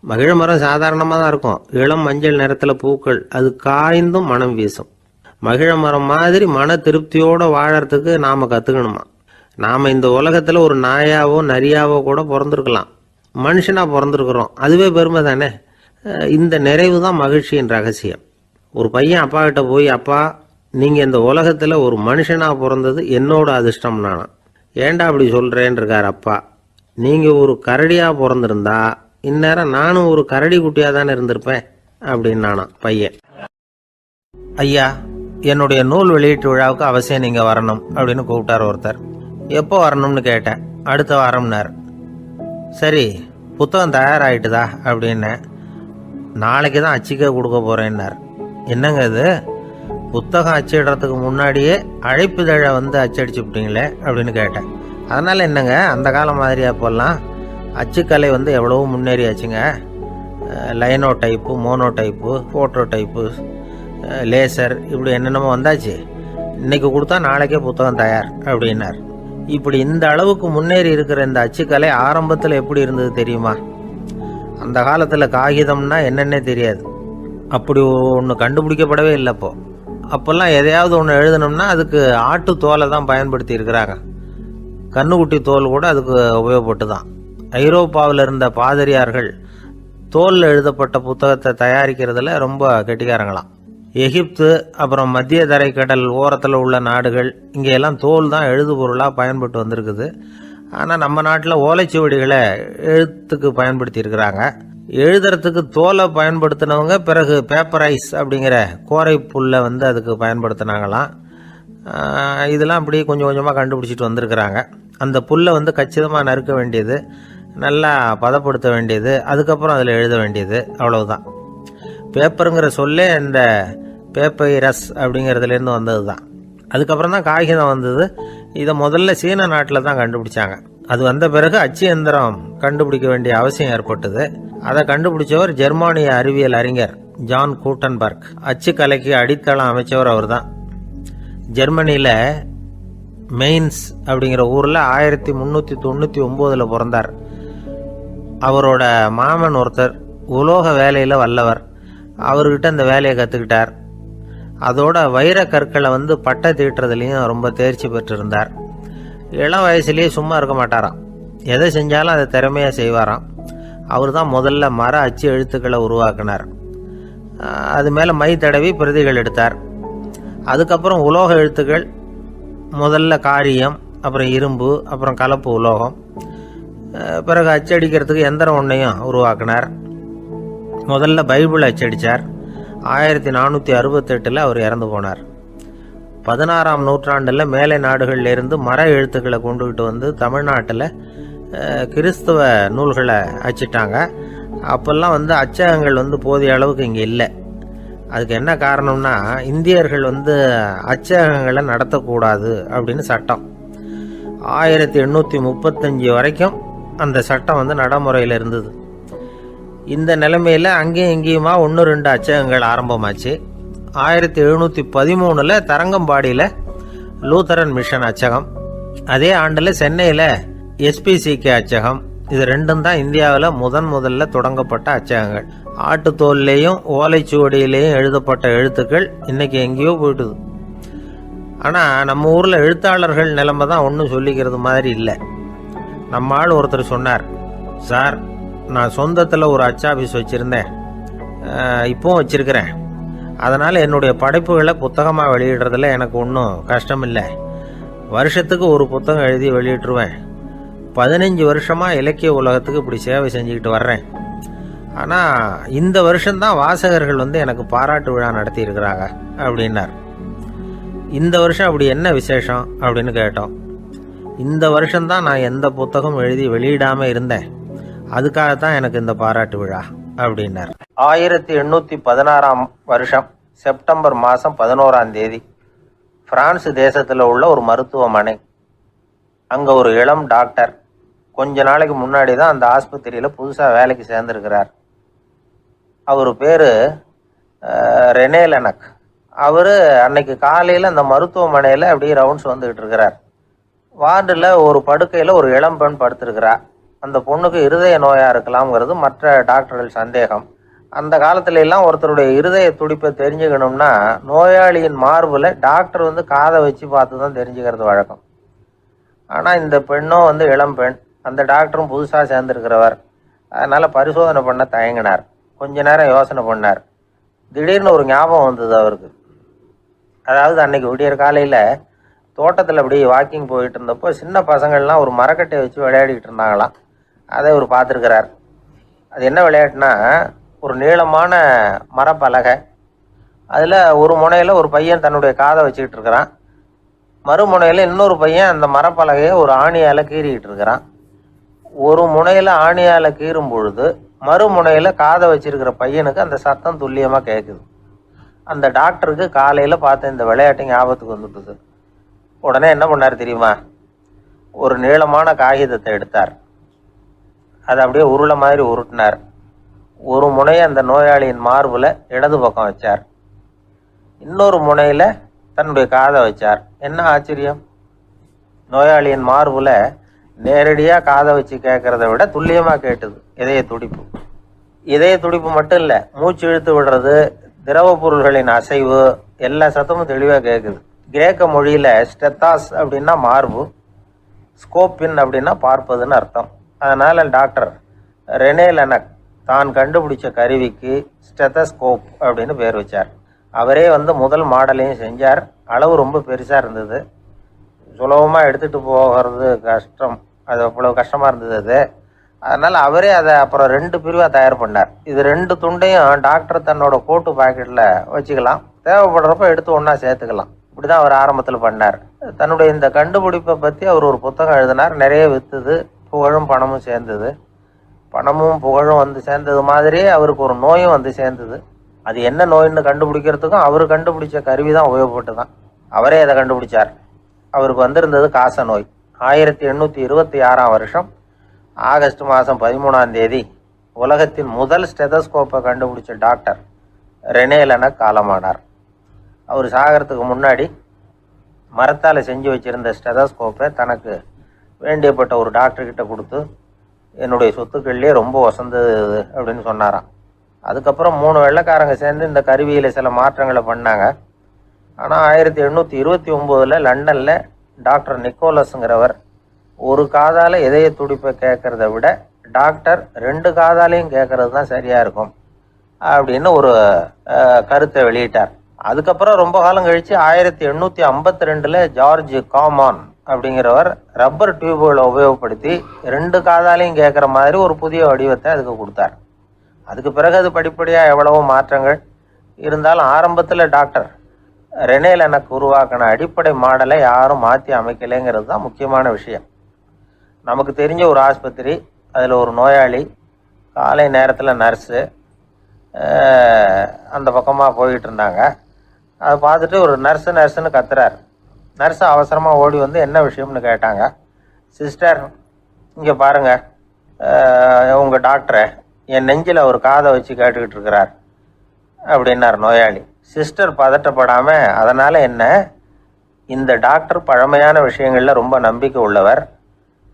மகிழ மரம் சாதாரணமாக தான் இருக்கும். இளம் மஞ்சள் நிறத்தில் பூக்கள், அது காய்ந்தும் மனம் வீசும். மகிழ மரம் மாதிரி மன திருப்தியோடு வாழறதுக்கு நாம் கற்றுக்கணுமா. நாம் இந்த உலகத்தில் ஒரு நாயாவோ நரியாவோ கூட பிறந்திருக்கலாம். மனுஷனாக பிறந்திருக்கிறோம், அதுவே பெருமை தானே. இந்த நிறைவு தான் மகிழ்ச்சியின் ரகசியம். ஒரு பையன் அப்பா கிட்ட போய், அப்பா நீங்கள் இந்த உலகத்தில் ஒரு மனுஷனாக பிறந்தது என்னோட அதிர்ஷ்டம் நானா. ஏண்டா அப்படி சொல்கிறேன்னு இருக்கார் அப்பா. நீங்கள் ஒரு கரடியாக பிறந்திருந்தா இந்நேரம் நானும் ஒரு கரடி குட்டியாக தானே இருந்திருப்பேன் அப்படின்னு நானா பையன். ஐயா, என்னுடைய நூல் வெளியீட்டு விழாவுக்கு அவசியம் நீங்கள் வரணும் அப்படின்னு கூப்பிட்டார் ஒருத்தர். எப்போ வரணும்னு கேட்டேன். அடுத்த வாரம்னார். சரி, புத்தகம் தயாராகிட்டுதா அப்படின்னேன். நாளைக்கு தான் அச்சிக்க கொடுக்க போகிறேன்னார். என்னங்க இது, புத்தகம் அச்சிடுறதுக்கு முன்னாடியே அழைப்புதழை அச்சடிச்சு விட்டீங்களே அப்படின்னு கேட்டேன். அதனால் என்னங்க, அந்த காலம் மாதிரி அப்போல்லாம் அச்சுக்கலை எவ்வளவோ முன்னேறியாச்சுங்க. Linotype, monotype, phototype, laser, இப்படி என்னென்னமோ வந்தாச்சு. இன்னைக்கு கொடுத்தா நாளைக்கே புத்தகம் தயார் அப்படின்னார். இப்படி இந்த அளவுக்கு முன்னேறி இருக்கிற இந்த அச்சுக்கலை ஆரம்பத்தில் எப்படி இருந்தது தெரியுமா? அந்த காலத்தில் காகிதம்னா என்னென்னே தெரியாது. அப்படி ஒன்று கண்டுபிடிக்கப்படவே இல்லை. அப்போல்லாம் எதையாவது ஒன்று எழுதணும்னா அதுக்கு ஆட்டு தோலை தான் பயன்படுத்தி இருக்கிறாங்க. கண்ணுக்குட்டி தோல் கூட அதுக்கு உபயோகப்பட்டு தான். ஐரோப்பாவில் இருந்த பாதிரியார்கள் தோலில் எழுதப்பட்ட புத்தகத்தை தயாரிக்கிறதுல ரொம்ப கெட்டிக்காரங்களாம். எகிப்து, அப்புறம் மத்திய தரைக்கடல் ஓரத்தில் உள்ள நாடுகள், இங்கே எல்லாம் தோல் தான் எழுது பொருளாக பயன்பட்டு வந்திருக்குது. ஆனால் நம்ம நாட்டில் ஓலைச்சுவடிகளை எழுத்துக்கு பயன்படுத்தி இருக்கிறாங்க. எழுதுறதுக்கு தோலை பயன்படுத்தினவங்க பிறகு பேப்பரைஸ் அப்படிங்கிற கோரை புல்லை அதுக்கு பயன்படுத்தினாங்களாம். இதெல்லாம் அப்படி கொஞ்சம் கொஞ்சமாக கண்டுபிடிச்சிட்டு வந்திருக்கிறாங்க. அந்த புல்லை கச்சிதமாக நறுக்க வேண்டியது, நல்லா பதப்படுத்த வேண்டியது, அதுக்கப்புறம் அதில் எழுத வேண்டியது, அவ்வளவுதான். பேப்பருங்கிற சொல்லே இந்த பேப்பைரஸ் அப்படிங்கிறதுலேருந்து வந்தது தான். அதுக்கப்புறம் தான் காகிதம் வந்தது. இதை முதல்ல சீன நாட்டில் தான் கண்டுபிடிச்சாங்க. அது வந்த பிறகு அச்சு எந்திரம் கண்டுபிடிக்க வேண்டிய அவசியம் ஏற்பட்டது. அதை கண்டுபிடிச்சவர் ஜெர்மானிய அறிவியல் அறிஞர் ஜான் கூட்டன்பர்க். அச்சு கலைக்கு அடித்தளம் அமைச்சவர் அவர் தான். ஜெர்மனியில் மெயின்ஸ் அப்படிங்கிற ஊரில் 1399 பிறந்தார். அவரோட மாமன் ஒருத்தர் உலோக வேலையில் வல்லவர். அவர்கிட்ட அந்த வேலையை கற்றுக்கிட்டார். அதோட வைர கற்களை பட்டை தீட்டுறதுலையும் ரொம்ப தேர்ச்சி பெற்றிருந்தார். இளம் வயசுலேயே சும்மா இருக்க மாட்டாராம். எதை செஞ்சாலும் அதை திறமையாக செய்வாராம். அவர் தான் முதல்ல மர அச்சு எழுத்துக்களை உருவாக்கினார். அது மேலே மை தடவி பிரதிகள் எடுத்தார். அதுக்கப்புறம் உலோக எழுத்துக்கள், முதல்ல காரியம், அப்புறம் இரும்பு, அப்புறம் கலப்பு உலோகம், பிறகு அச்சடிக்கிறதுக்கு எந்திரம் ஒன்றையும் உருவாக்கினார். முதல்ல பைபிள் அச்சடித்தார். 1468 அவர் இறந்து போனார். 16ஆம் நூற்றாண்டில் மேலை நாடுகளிலிருந்து மர எழுத்துக்களை கொண்டுகிட்டு தமிழ்நாட்டில் கிறிஸ்தவ நூல்களை அச்சிட்டாங்க. அப்போல்லாம் அச்சகங்கள் போதிய அளவுக்கு இங்கே இல்லை. அதுக்கு என்ன காரணம்னா, இந்தியர்கள் அச்சகங்களை நடத்தக்கூடாது அப்படின்னு சட்டம். 1835 வரைக்கும் அந்த சட்டம் நடைமுறையில் இருந்தது. இந்த நிலைமையில் அங்கேயும் இங்கேயுமா 1-2 அச்சகங்கள் ஆரம்பமாச்சு. 1713 தரங்கம்பாடியில் லூத்தரன் மிஷன் அச்சகம், அதே ஆண்டில் சென்னையில் எஸ்பிசிகே அச்சகம். இது ரெண்டும் தான் இந்தியாவில் முதல்ல தொடங்கப்பட்ட அச்சகங்கள். ஆட்டுத்தோல்லையும் ஓலைச்சுவடியிலையும் எழுதப்பட்ட எழுத்துக்கள் இன்னைக்கு எங்கேயோ போயிட்டுது. ஆனால் நம்ம ஊரில் எழுத்தாளர்கள் நிலைமை தான் ஒன்றும் சொல்லிக்கிறது மாதிரி இல்லை. நம்ம ஆள் ஒருத்தர் சொன்னார், சார், நான் சொந்தத்தில் ஒரு அச்சாபீஸ் வச்சுருந்தேன், இப்போவும் வச்சுருக்கிறேன். அதனால் என்னுடைய படைப்புகளை புத்தகமாக வெளியிடுறதுல எனக்கு ஒன்றும் கஷ்டம் இல்லை. வருஷத்துக்கு ஒரு புத்தகம் எழுதி வெளியிட்டுருவேன். 15 வருஷமாக இலக்கிய உலகத்துக்கு இப்படி சேவை செஞ்சுக்கிட்டு வர்றேன். ஆனால் இந்த வருஷம்தான் வாசகர்கள் எனக்கு பாராட்டு விழா நடத்தி இருக்கிறாங்க அப்படின்னார். இந்த வருஷம் அப்படி என்ன விசேஷம் அப்படின்னு கேட்டோம். இந்த வருஷம்தான் நான் எந்த புத்தகம் எழுதி வெளியிடாமல் இருந்தேன், அதுக்காகத்தான் எனக்கு இந்த பாராட்டு விழா அப்படின்னார். 1816 வருஷம் செப்டம்பர் மாதம் 11ஆம் தேதி பிரான்ஸ் தேசத்தில் உள்ள ஒரு மருத்துவமனை. அங்கே ஒரு இளம் டாக்டர் கொஞ்ச நாளைக்கு முன்னாடி தான் அந்த ஆஸ்பத்திரியில் புதுசாக வேலைக்கு சேர்ந்துருக்கிறார். அவர் பேர் ரெனே லெனக். அவர் அன்னைக்கு காலையில் அந்த மருத்துவமனையில் அப்படியே ரவுண்ட்ஸ் வந்துக்கிட்டு இருக்கிறார். வார்டில் ஒரு படுக்கையில் ஒரு இளம் பெண் படுத்திருக்கிறார். அந்த பொண்ணுக்கு இருதய நோயாக இருக்கலாம்ங்கிறது மற்ற டாக்டர்கள் சந்தேகம். அந்த காலத்துல எல்லாம் ஒருத்தருடைய இருதய துடிப்பை தெரிஞ்சுக்கணும்னா நோயாளியின் மார்பில் டாக்டர் காதை வச்சு பார்த்து தான் தெரிஞ்சுக்கிறது வழக்கம். ஆனால் இந்த பெண்ணும் இளம் பெண், அந்த டாக்டரும் புதுசாக சேர்ந்துருக்கிறவர். அதனால் பரிசோதனை பண்ண தயங்கினார். கொஞ்ச நேரம் யோசனை பண்ணார். திடீர்னு ஒரு ஞாபகம் வந்தது அவருக்கு. அதாவது அன்னைக்கு விடியற் காலையில் தோட்டத்தில் அப்படி வாக்கிங் போயிட்டு இருந்தப்போ சின்ன பசங்கள்லாம் ஒரு மரக்கட்டையை வச்சு விளையாடிக்கிட்டு இருந்தாங்களாம். அதை அவர் பார்த்துருக்கிறார். அது என்ன விளையாட்டுனா, ஒரு நீளமான மரப்பலகை, அதில் ஒரு முனையில் ஒரு பையன் தன்னுடைய காதை வச்சுக்கிட்டு இருக்கிறான், மறுமுனையில் இன்னொரு பையன் அந்த மரப்பலகையை ஒரு ஆணியால் கீறிக்கிட்டு இருக்கிறான். ஒரு முனையில் ஆணியால் கீறும் பொழுது மறுமுனையில் காதை வச்சிருக்கிற பையனுக்கு அந்த சத்தம் துல்லியமாக கேட்குது. அந்த டாக்டருக்கு காலையில் பார்த்த இந்த விளையாட்டு ஞாபகத்துக்கு வந்துட்டுது. உடனே என்ன பண்ணார் தெரியுமா? ஒரு நீளமான காகிதத்தை எடுத்தார். அதை அப்படியே உருளை மாதிரி உருட்டினார். ஒரு முனையை அந்த நோயாளியின் மார்பில் இடது பக்கம் வச்சார், இன்னொரு முனையில் தன்னுடைய காதை வச்சார். என்ன ஆச்சரியம்! நோயாளியின் மார்பில் நேரடியாக காதை வச்சு கேட்குறத விட துல்லியமாக கேட்டுது இதய துடிப்பு. இதய துடிப்பு மட்டும் இல்லை, மூச்சு இழுத்து விடுறது, திரவ பொருள்களின் அசைவு, எல்லா சத்தமும் தெளிவாக கேட்குது. கிரேக்க மொழியில் ஸ்டெத்தாஸ் அப்படின்னா மார்பு, ஸ்கோப்பின் அப்படின்னா பார்ப்பதுன்னு அர்த்தம். அதனால் டாக்டர் ரெனே லெனக் தான் கண்டுபிடிச்ச கருவிக்கு ஸ்டெத்தஸ்கோப் அப்படின்னு பேர் வச்சார். அவரே முதல் மாடலையும் செஞ்சார். அளவு ரொம்ப பெருசாக இருந்தது, சுலபமாக எடுத்துகிட்டு போகிறது கஷ்டம், அது அவ்வளோ கஷ்டமாக இருந்தது அது. அதனால் அவரே அதை அப்புறம் 2 பிரிவாக தயார் பண்ணார். இது 2 துண்டையும் டாக்டர் தன்னோட கோட்டு பாக்கெட்டில் வச்சுக்கலாம், தேவைப்படுறப்ப எடுத்து ஒன்றா சேர்த்துக்கலாம். இப்படி தான் அவர் ஆரம்பத்தில் பண்ணார். தன்னுடைய இந்த கண்டுபிடிப்பை பற்றி அவர் ஒரு புத்தகம் எழுதினார். நிறைய விற்றுது, புகழும் பணமும் சேர்ந்தது. பணமும் புகழும் சேர்ந்தது மாதிரியே அவருக்கு ஒரு நோயும் சேர்ந்தது. அது என்ன நோயின்னு கண்டுபிடிக்கிறதுக்கும் அவர் கண்டுபிடிச்ச கருவி தான் உபயோகப்பட்டு தான். அவரே அதை கண்டுபிடிச்சார். அவருக்கு வந்திருந்தது காச நோய். 1826 வருஷம் ஆகஸ்ட் மாதம் 13ஆம் தேதி உலகத்தின் முதல் ஸ்டெதஸ்கோப்பை கண்டுபிடிச்ச டாக்டர் ரெனே லெனக் காலமானார். அவர் சாகிறதுக்கு முன்னாடி மரத்தால் செஞ்சு வச்சுருந்த ஸ்டெதஸ்கோப்பை தனக்கு வேண்டியப்பட்ட ஒரு டாக்டர்கிட்ட கொடுத்து, என்னுடைய சொத்துக்கள்லேயே ரொம்ப வசந்தது அப்படின்னு சொன்னாராம். அதுக்கப்புறம் 3 வெள்ளைக்காரங்க சேர்ந்து இந்த கருவியில் சில மாற்றங்களை பண்ணாங்க. ஆனால் 1829 லண்டனில் டாக்டர் நிக்கோலஸுங்கிறவர் ஒரு காதால் இதய துடிப்பை கேட்குறத விட டாக்டர் 2 காதாலையும் கேட்குறது தான் சரியாக இருக்கும் அப்படின்னு ஒரு கருத்தை வெளியிட்டார். அதுக்கப்புறம் ரொம்ப காலம் கழித்து 1852 ஜார்ஜ் காமான் அப்படிங்கிறவர் ரப்பர் டியூபுகளை உபயோகப்படுத்தி 2 காதாலையும் கேட்குற மாதிரி ஒரு புதிய வடிவத்தை அதுக்கு கொடுத்தார். அதுக்கு பிறகு அது படிப்படியாக எவ்வளவோ மாற்றங்கள் இருந்தாலும் ஆரம்பத்தில் டாக்டர் ரெனே லெனக் உருவாக்கின அடிப்படை மாடலை யாரும் மாற்றி அமைக்கலைங்கிறது தான் முக்கியமான விஷயம். நமக்கு தெரிஞ்ச ஒரு ஆஸ்பத்திரி, அதில் ஒரு நோயாளி, காலை நேரத்தில் நர்ஸு அந்த பக்கமாக போயிட்டு இருந்தாங்க. அதை பார்த்துட்டு ஒரு நர்ஸுன்னு கத்துறார். நர்ஸு அவசரமாக ஓடி என்ன விஷயம்னு கேட்டாங்க. சிஸ்டர், இங்கே பாருங்கள், உங்கள் டாக்டரை என் நெஞ்சில் ஒரு காதை வச்சு கேட்டுக்கிட்டு இருக்கிறார் அப்படின்னார் நோயாளி. சிஸ்டர் பதட்டப்படாமல், அதனால் என்ன, இந்த டாக்டர் பழமையான விஷயங்களில் ரொம்ப நம்பிக்கை உள்ளவர்,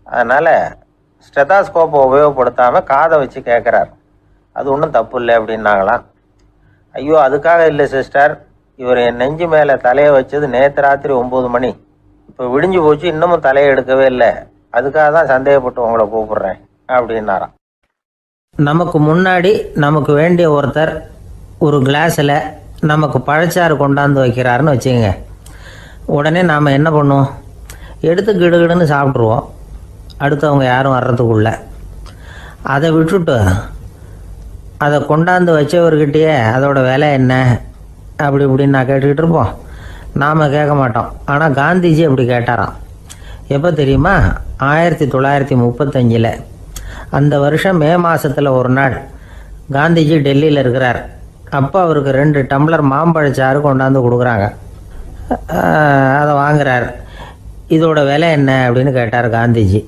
அதனால் ஸ்டெதாஸ்கோப்பை உபயோகப்படுத்தாமல் காதை வச்சு கேட்குறார், அது ஒன்றும் தப்பு இல்லை அப்படின்னாங்களாம். ஐயோ, அதுக்காக இல்லை சிஸ்டர், இவர் என் நெஞ்சு மேலே தலையை வச்சது நேற்று ராத்திரி 9 மணி, இப்போ விடிஞ்சு போச்சு, இன்னமும் தலையை எடுக்கவே இல்லை, அதுக்காக தான் சந்தேகப்பட்டு உங்களை கூப்பிடுறேன் அப்படின்னாராம். நமக்கு முன்னாடி நமக்கு வேண்டிய ஒருத்தர் ஒரு கிளாஸில் நமக்கு பழச்சாறு கொண்டாந்து வைக்கிறாருன்னு வச்சுக்கோங்க. உடனே நாம் என்ன பண்ணுவோம்? எடுத்து கிடுகிடுன்னு சாப்பிட்ருவோம், அடுத்தவங்க யாரும் வர்றதுக்குள்ள. அதை விட்டுட்டு அதை கொண்டாந்து வச்சவர்கிட்டயே அதோட விலை என்ன அப்படி இப்படின்னு நான் கேட்டுக்கிட்டு இருப்போம். நாம் கேட்க மாட்டோம். ஆனால் காந்திஜி அப்படி கேட்டாராம். எப்போ தெரியுமா? 1935. அந்த வருஷம் மே மாதத்தில் ஒரு நாள் காந்திஜி டெல்லியில் இருக்கிறார். அப்போ அவருக்கு 2 டம்ளர் மாம்பழச்சாறு கொண்டாந்து கொடுக்குறாங்க. அதை வாங்குறார். இதோட விலை என்ன அப்படின்னு கேட்டார் காந்திஜி.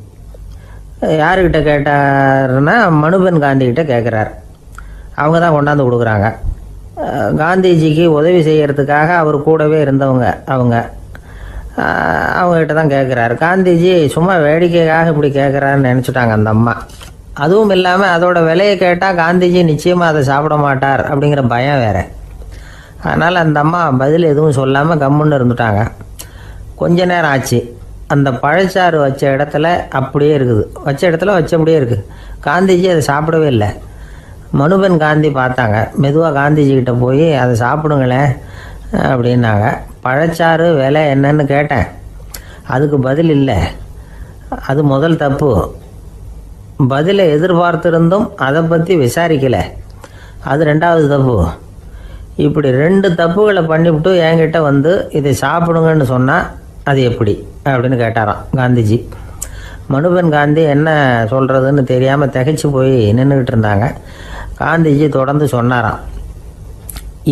யாருக்கிட்ட கேட்டாருன்னா மனுபென் காந்திகிட்ட கேட்குறார். அவங்க தான் கொண்டாந்து கொடுக்குறாங்க. காந்திஜிக்கு உதவி செய்கிறதுக்காக அவர் கூடவே இருந்தவங்க அவங்ககிட்ட தான் கேட்குறாரு. காந்திஜி சும்மா வேடிக்கைக்காக இப்படி கேட்குறாருன்னு நினச்சிட்டாங்க அந்த அம்மா. அதுவும் இல்லாமல் அதோட விலையை கேட்டால் காந்திஜி நிச்சயமாக அதை சாப்பிட மாட்டார் அப்படிங்கிற பயம் வேறு. அதனால் அந்த அம்மா பதில் எதுவும் சொல்லாமல் கம்முன்னு இருந்துட்டாங்க. கொஞ்ச நேரம் ஆச்சு. அந்த பழச்சாறு வச்ச இடத்துல அப்படியே இருக்குது. வச்ச இடத்துல வச்சபடியே இருக்குது. காந்திஜி அதை சாப்பிடவே இல்லை. மனுபென் காந்தி பார்த்தாங்க. மெதுவாக காந்திஜிக்கிட்ட போய் அதை சாப்பிடுங்களேன் அப்படின்னாங்க. பழச்சாறு விலை என்னன்னு கேட்டேன். அதுக்கு பதில் இல்லை. அது முதல் தப்பு. பதிலை எதிர்பார்த்திருந்தும் அதை பற்றி விசாரிக்கலை. அது 2வது தப்பு. இப்படி 2 தப்புகளை பண்ணிவிட்டு என்கிட்ட வந்து இதை சாப்பிடுங்கன்னு சொன்னால் அது எப்படி அப்படின்னு கேட்டாராம் காந்திஜி. மனுபென் காந்தி என்ன சொல்கிறதுன்னு தெரியாமல் திகைச்சு போய் நின்றுக்கிட்டு இருந்தாங்க. காந்திஜி தொடர்ந்து சொன்னாராம்.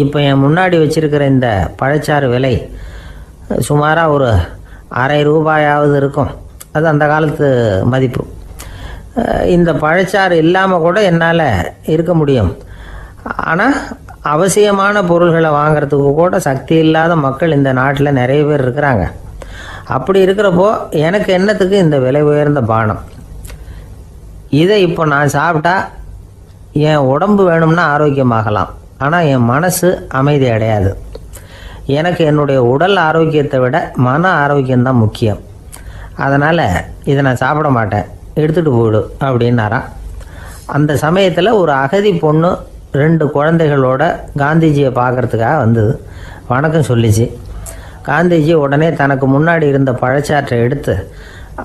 இப்போ என் முன்னாடி வச்சிருக்கிற இந்த பழச்சாறு விலை சுமாராக ஒரு ₹1/2 இருக்கும். அது அந்த காலத்து மதிப்பு. இந்த பழச்சாறு இல்லாமல் கூட என்னால் இருக்க முடியும். ஆனால் அவசியமான பொருள்களை வாங்கிறதுக்கு கூட சக்தி இல்லாத மக்கள் இந்த நாட்டில் நிறைய பேர் இருக்கிறாங்க. அப்படி இருக்கிறப்போ எனக்கு என்னத்துக்கு இந்த விலை உயர்ந்த பானம்? இதை இப்போ நான் சாப்பிட்டா என் உடம்பு வேணும்னா ஆரோக்கியமாகலாம். ஆனால் என் மனசு அமைதி அடையாது. எனக்கு என்னுடைய உடல் ஆரோக்கியத்தை விட மன ஆரோக்கியம்தான் முக்கியம். அதனால் இதை நான் சாப்பிட மாட்டேன், எடுத்துகிட்டு போயிடு அப்படின்னாராம். அந்த சமயத்தில் ஒரு அகதி பொண்ணு 2 குழந்தைகளோட காந்திஜியை பார்க்குறதுக்காக வந்தது. வணக்கம் சொல்லிச்சு. காந்திஜி உடனே தனக்கு முன்னாடி இருந்த பழச்சாற்றை எடுத்து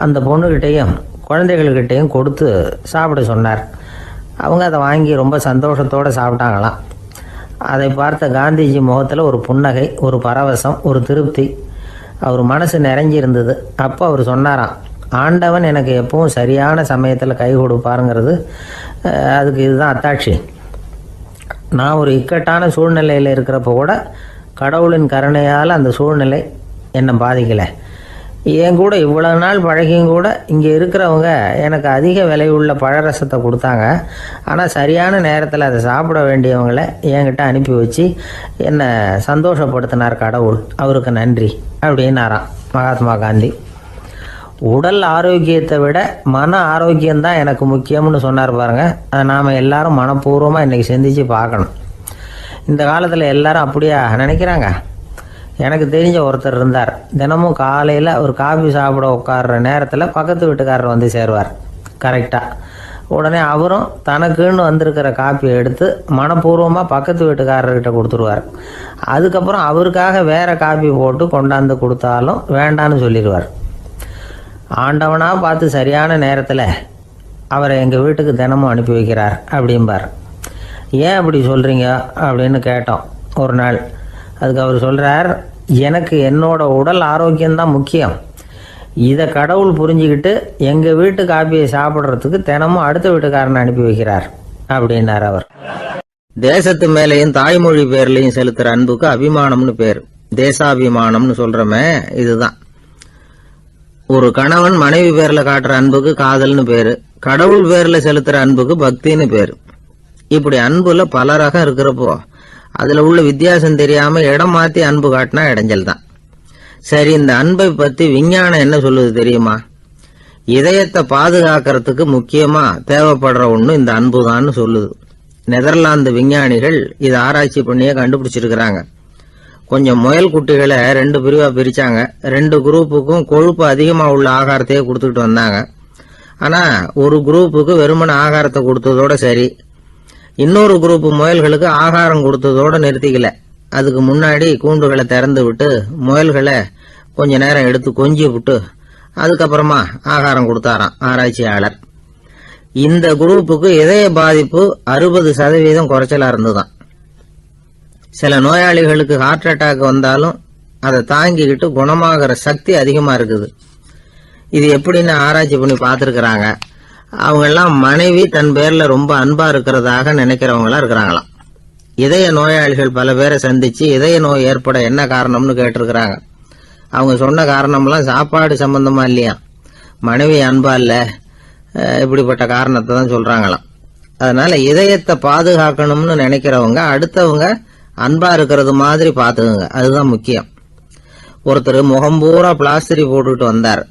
அந்த பொண்ணுக்கிட்டையும் குழந்தைகள்கிட்டையும் கொடுத்து சாப்பிட சொன்னார். அவங்க அதை வாங்கி ரொம்ப சந்தோஷத்தோடு சாப்பிட்டாங்களாம். அதை பார்த்த காந்திஜி முகத்தில் ஒரு புன்னகை, ஒரு பரவசம், ஒரு திருப்தி. அவர் மனசு நிறைஞ்சி இருந்தது. அப்போ அவர் சொன்னாராம், ஆண்டவன் எனக்கு எப்பவும் சரியான சமயத்தில் கை கொடுப்பாருங்கிறது அதுக்கு இதுதான் அத்தாட்சி. நான் ஒரு இக்கட்டான சூழ்நிலையில் இருக்கிறப்போ கூட கடவுளின் கருணையால் அந்த சூழ்நிலை என்னை பாதிக்கலை. என் கூட இவ்வளோ நாள் பழகியும் கூட இங்கே இருக்கிறவங்க எனக்கு அதிக விலை உள்ள பழரசத்தை கொடுத்தாங்க. ஆனால் சரியான நேரத்தில் அதை சாப்பிட வேண்டியவங்களை என்கிட்ட அனுப்பி வச்சு என்னை சந்தோஷப்படுத்தினார் கடவுள். அவருக்கு நன்றி அப்படின்னாராம் மகாத்மா காந்தி. உடல் ஆரோக்கியத்தை விட மன ஆரோக்கியம்தான் எனக்கு முக்கியம்னு சொன்னார் பாருங்கள். அதை நாம் எல்லாரும் மனப்பூர்வமாக இன்றைக்கி சிந்திச்சு பார்க்கணும். இந்த காலத்தில் எல்லாரும் அப்படியா நினைக்கிறாங்க? எனக்கு தெரிஞ்ச ஒருத்தர் இருந்தார். தினமும் காலையில் ஒரு காஃபி சாப்பிட உட்கார்ற நேரத்தில் பக்கத்து வீட்டுக்காரர் வந்து சேருவார் கரெக்டாக. உடனே அவரும் தனக்குன்னு வந்திருக்கிற காப்பியை எடுத்து மனப்பூர்வமாக பக்கத்து வீட்டுக்காரர்கிட்ட கொடுத்துருவார். அதுக்கப்புறம் அவருக்காக வேறு காப்பி போட்டு கொண்டாந்து கொடுத்தாலும் வேண்டான்னு சொல்லிடுவார். ஆண்டவனாக பார்த்து சரியான நேரத்தில் அவரை எங்கள் வீட்டுக்கு தினமும் அனுப்பி வைக்கிறார் அப்படிம்பார். ஏன் அப்படி சொல்கிறீங்க அப்படின்னு கேட்டோம் ஒரு நாள். அதுக்கு அவர் சொல்கிறார், எனக்கு என்னோட உடல் ஆரோக்கியம்தான் முக்கியம். இதை கடவுள் புரிஞ்சுக்கிட்டு எங்கள் வீட்டு காப்பியை சாப்பிட்றதுக்கு தினமும் அடுத்த வீட்டுக்காரனை அனுப்பி வைக்கிறார் அப்படின்னார் அவர். தேசத்து மேலேயும் தாய்மொழி பேர்லையும் செலுத்துகிற அன்புக்கு அபிமானம்னு பேர். தேசாபிமானம்னு சொல்கிறோமே இதுதான். ஒரு கணவன் மனைவி பேரில் காட்டுற அன்புக்கு காதல்னு பேர். கடவுள் பேரில் செலுத்துகிற அன்புக்கு பக்தின்னு பேர். இப்படி அன்புல பல ரகம் இருக்கிறப்போ அதுல உள்ள வித்தியாசம் தெரியாம இடம் மாத்தி அன்பு காட்டினா இடைஞ்சல் தான். சரி, இந்த அன்பை பத்தி விஞ்ஞானம் என்ன சொல்லுது தெரியுமா? இதயத்தை பாதுகாக்கிறதுக்கு முக்கியமா தேவைப்படுற ஒண்ணு இந்த அன்புதான்னு சொல்லுது. நெதர்லாந்து விஞ்ஞானிகள் இதை ஆராய்ச்சி பண்ணியே கண்டுபிடிச்சிருக்கிறாங்க. கொஞ்சம் முயல் குட்டிகளை 2 பிரிவா பிரிச்சாங்க. 2 குரூப்புக்கும் கொழுப்பு அதிகமா உள்ள ஆகாரத்தையே கொடுத்துக்கிட்டு வந்தாங்க. ஆனா ஒரு குரூப்புக்கு வெறுமன ஆகாரத்தை கொடுத்ததோட சரி, இன்னொரு குரூப் முயல்களுக்கு ஆகாரம் கொடுத்ததோட நிறுத்திக்கல. அதுக்கு முன்னாடி கூண்டுகளை திறந்து விட்டு முயல்களை கொஞ்ச நேரம் எடுத்து கொஞ்சி விட்டு அதுக்கப்புறமா ஆகாரம் கொடுத்தாராம் ஆராய்ச்சியாளர். இந்த குரூப்புக்கு இதய பாதிப்பு 60% குறைச்சலா இருந்துதான். சில நோயாளிகளுக்கு ஹார்ட் அட்டாக் வந்தாலும் அதை தாங்கிக்கிட்டு குணமாகிற சக்தி அதிகமாக இருக்குது. இது எப்படின்னு ஆராய்ச்சி பண்ணி பார்த்துருக்குறாங்க. அவங்கெல்லாம் மனைவி தன் பேரில் ரொம்ப அன்பாக இருக்கிறதாக நினைக்கிறவங்களா இருக்கிறாங்களாம். இதய நோயாளிகள் பல பேரை சந்திச்சு இதய நோய் ஏற்பட என்ன காரணம்னு கேட்டிருக்கிறாங்க. அவங்க சொன்ன காரணம்லாம் சாப்பாடு சம்பந்தமா இல்லையா, மனைவி அன்பா இல்ல, இப்படிப்பட்ட காரணத்தை தான் சொல்றாங்களாம். அதனால இதயத்தை பாதுகாக்கணும்னு நினைக்கிறவங்க அடுத்தவங்க அன்பா இருக்கிறது மாதிரி பார்த்துக்குங்க, அதுதான் முக்கியம். ஒருத்தர் முகம் பூரா பிளாஸ்டரி போட்டுட்டு வந்தார்,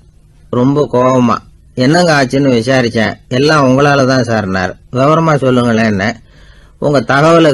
ரொம்ப கோபமா. என்னங்க ஆச்சுன்னு விசாரிச்சேன். எல்லாம் உங்களால தான் சார்னார். விவரமா சொல்லுங்களேன். உங்க தகவலை